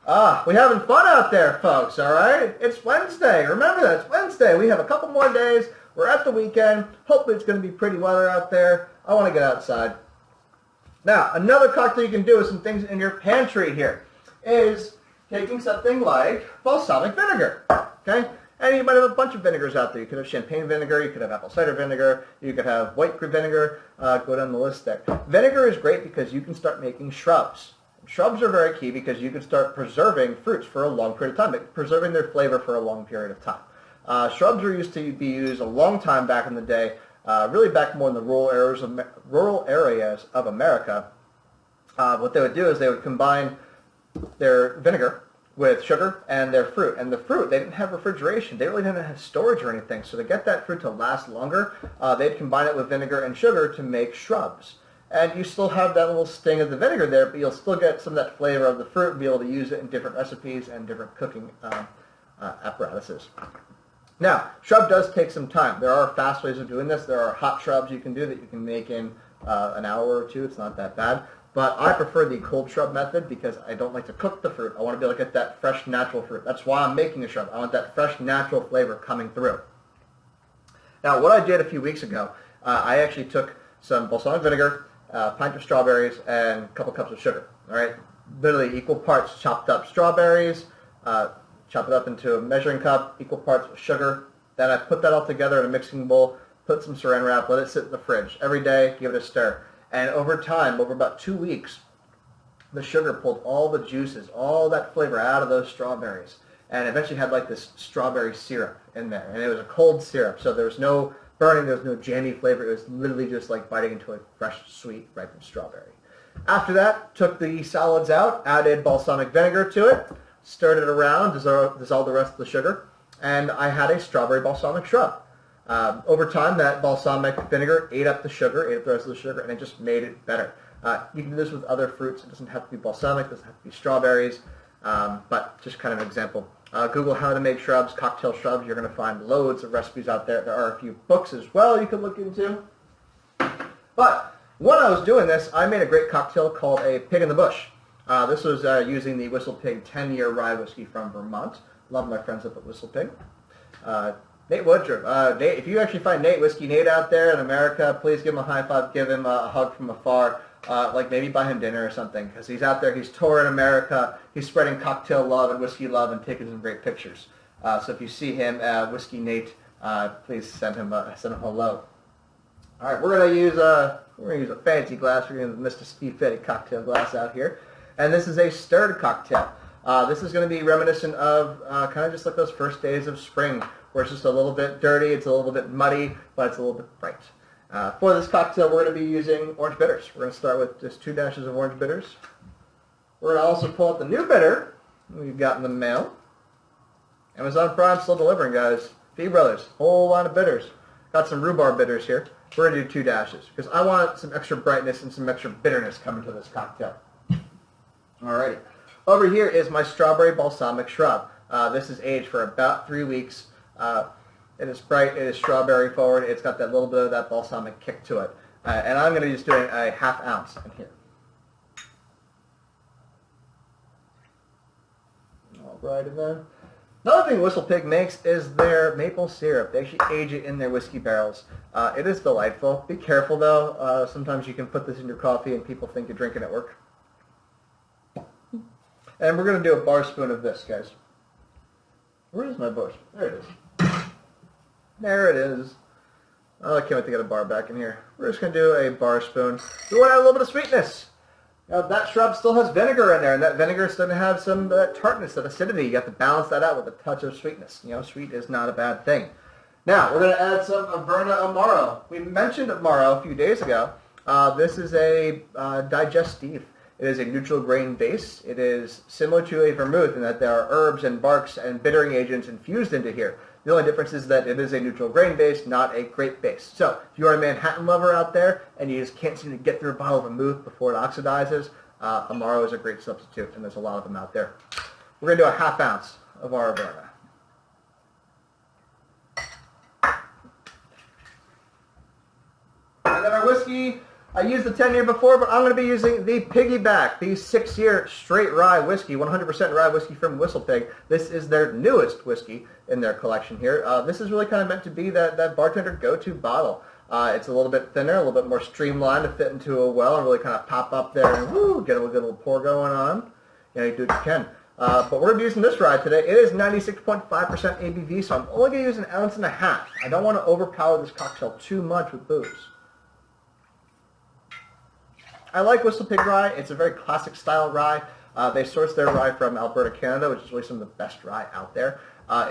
We're having fun out there, folks, all right? It's Wednesday. Remember that. It's Wednesday. We have a couple more days. We're at the weekend. Hopefully it's going to be pretty weather out there. I want to get outside. Now, another cocktail you can do with some things in your pantry here is taking something like balsamic vinegar, okay? And you might have a bunch of vinegars out there. You could have champagne vinegar. You could have apple cider vinegar. You could have white grape vinegar. Go down the list there. Vinegar is great because you can start making shrubs. Shrubs are very key because you can start preserving fruits for a long period of time, preserving their flavor for a long period of time. Shrubs were used to be used a long time back in the day, really back more in the rural areas of America. What they would do is they would combine their vinegar with sugar and their fruit. And the fruit, they didn't have refrigeration. They really didn't have storage or anything. So to get that fruit to last longer, they'd combine it with vinegar and sugar to make shrubs. And you still have that little sting of the vinegar there, but you'll still get some of that flavor of the fruit and be able to use it in different recipes and different cooking apparatuses. Now, shrub does take some time. There are fast ways of doing this. There are hot shrubs you can do that you can make in an hour or two. It's not that bad. But I prefer the cold shrub method because I don't like to cook the fruit. I want to be able to get that fresh, natural fruit. That's why I'm making a shrub. I want that fresh, natural flavor coming through. Now, what I did a few weeks ago, I actually took some balsamic vinegar, a pint of strawberries, and a couple cups of sugar. All right, literally equal parts chopped up strawberries, chop it up into a measuring cup, equal parts of sugar. Then I put that all together in a mixing bowl, put some saran wrap, let it sit in the fridge. Every day, give it a stir. And over time, over about 2 weeks, the sugar pulled all the juices, all that flavor out of those strawberries. And eventually had like this strawberry syrup in there. And it was a cold syrup, so there was no burning, there was no jammy flavor. It was literally just like biting into a fresh, sweet, ripened strawberry. After that, took the solids out, added balsamic vinegar to it, stirred it around, dissolved the rest of the sugar, and I had a strawberry balsamic shrub. Over time, that balsamic vinegar ate up the sugar, ate up the rest of the sugar, and it just made it better. You can do this with other fruits. It doesn't have to be balsamic. It doesn't have to be strawberries, but just kind of an example. Google how to make shrubs, cocktail shrubs. You're going to find loads of recipes out there. There are a few books as well you can look into. But when I was doing this, I made a great cocktail called a Pig in the Bush. This was using the Whistle Pig 10-year rye whiskey from Vermont. Love my friends up at Whistle Pig. Nate Woodruff. Nate, if you actually find Nate, Whiskey Nate out there in America, please give him a high five, give him a hug from afar, like maybe buy him dinner or something, because he's out there, he's touring America, he's spreading cocktail love and whiskey love and taking some great pictures. So if you see him, Whiskey Nate, please send him hello. All right, we're gonna use a fancy glass. We're gonna use Mr. Steve Fette cocktail glass out here, and this is a stirred cocktail. This is going to be reminiscent of kind of just like those first days of spring, where it's just a little bit dirty, it's a little bit muddy, but it's a little bit bright. For this cocktail, we're going to be using orange bitters. We're going to start with just 2 dashes of orange bitters. We're going to also pull out the new bitter we've got in the mail. Amazon Prime still delivering, guys. Fee Brothers, whole line of bitters. Got some rhubarb bitters here. We're going to do 2 dashes because I want some extra brightness and some extra bitterness coming to this cocktail. Alrighty. Over here is my strawberry balsamic shrub. This is aged for about 3 weeks. It is bright, it is strawberry forward, it's got that little bit of that balsamic kick to it. And I'm going to be just doing a ½ ounce in here. Alrighty then. Another thing Whistle Pig makes is their maple syrup. They actually age it in their whiskey barrels. It is delightful. Be careful though. Sometimes you can put this in your coffee and people think you're drinking at work. And we're going to do a bar spoon of this, guys. Where is my bar spoon? There it is. There it is. Oh, I can't wait to get a bar back in here. We're just going to do a bar spoon. We want to add a little bit of sweetness. Now, that shrub still has vinegar in there, and that vinegar is going to have some tartness, that acidity. You have to balance that out with a touch of sweetness. You know, sweet is not a bad thing. Now, we're going to add some Averna Amaro. We mentioned Amaro a few days ago. This is a digestive. It is a neutral grain base. It is similar to a vermouth in that there are herbs and barks and bittering agents infused into here. The only difference is that it is a neutral grain base, not a grape base. So if you are a Manhattan lover out there and you just can't seem to get through a bottle of vermouth before it oxidizes, Amaro is a great substitute, and there's a lot of them out there. We're going to do a ½ ounce of our Averna. And then our whiskey, I used the 10-year before, but I'm going to be using the Piggyback, the 6-year straight rye whiskey, 100% rye whiskey from WhistlePig. This is their newest whiskey in their collection here. This is really kind of meant to be that bartender go-to bottle. It's a little bit thinner, a little bit more streamlined to fit into a well and really kind of pop up there and woo, get a little pour going on. You know, you do what you can. But we're going to be using this rye today. It is 96.5% ABV, so I'm only going to use 1.5 ounces. I don't want to overpower this cocktail too much with booze. I like WhistlePig rye. It's a very classic style rye. They source their rye from Alberta, Canada, which is really some of the best rye out there.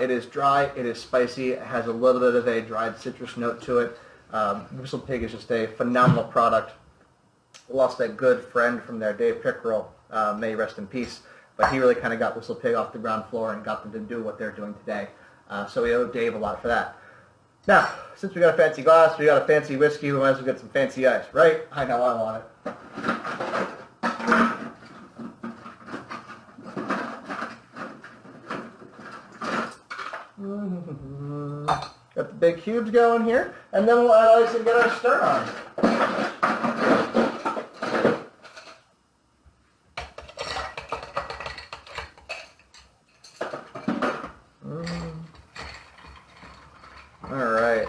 It is dry, it is spicy, it has a little bit of a dried citrus note to it. WhistlePig is just a phenomenal product. Lost a good friend from there, Dave Pickerel, may he rest in peace, but he really kind of got WhistlePig off the ground floor and got them to do what they're doing today. So we owe Dave a lot for that. Now, since we got a fancy glass, we got a fancy whiskey, we might as well get some fancy ice, right? I know I want it. Got the big cubes going here, and then we'll add ice and get our stir on. Alright,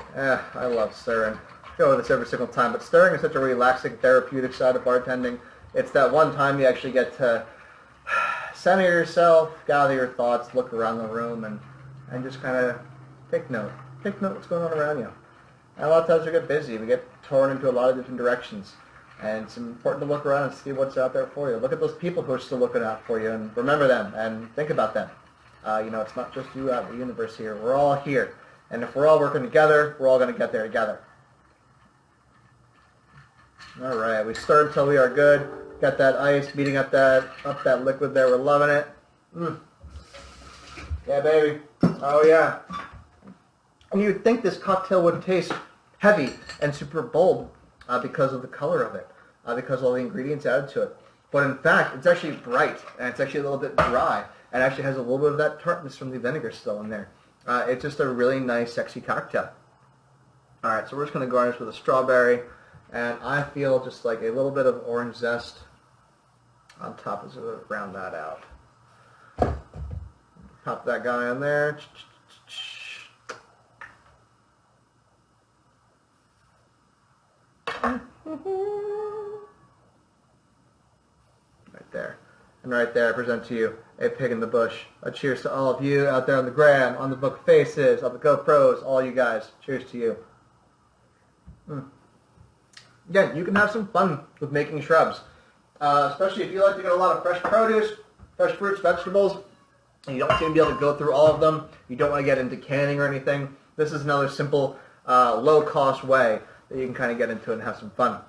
I love stirring. I go with this every single time, but stirring is such a relaxing, therapeutic side of bartending. It's that one time you actually get to center yourself, gather your thoughts, look around the room, and just kind of take note. Take note of what's going on around you. And a lot of times we get busy. We get torn into a lot of different directions. And it's important to look around and see what's out there for you. Look at those people who are still looking out for you and remember them and think about them. You know, it's not just you out in the universe here. We're all here. And if we're all working together, we're all going to get there together. All right, we stir until we are good. Got that ice beating up that liquid there. We're loving it. Yeah, baby. Oh, yeah. And you would think this cocktail would taste heavy and super bold because of the color of it, because of all the ingredients added to it. But in fact, it's actually bright, and it's actually a little bit dry, and actually has a little bit of that tartness from the vinegar still in there. It's just a really nice, sexy cocktail. All right, so we're just going to garnish with a strawberry, and I feel just like a little bit of orange zest on top as we round that out. Pop that guy in there. Right there. And right there I present to you a pig in the bush. A cheers to all of you out there on the gram, on the book faces, on the GoPros, all you guys. Cheers to you. Again, you can have some fun with making shrubs. Especially if you like to get a lot of fresh produce, fresh fruits, vegetables, and you don't seem to be able to go through all of them. You don't want to get into canning or anything. This is another simple, low-cost way that you can kind of get into it and have some fun.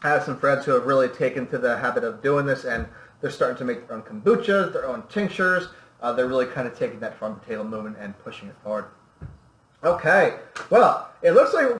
I have some friends who have really taken to the habit of doing this, and they're starting to make their own kombuchas, their own tinctures. They're really kind of taking that farm-to-table movement and pushing it forward. Okay, well, it looks like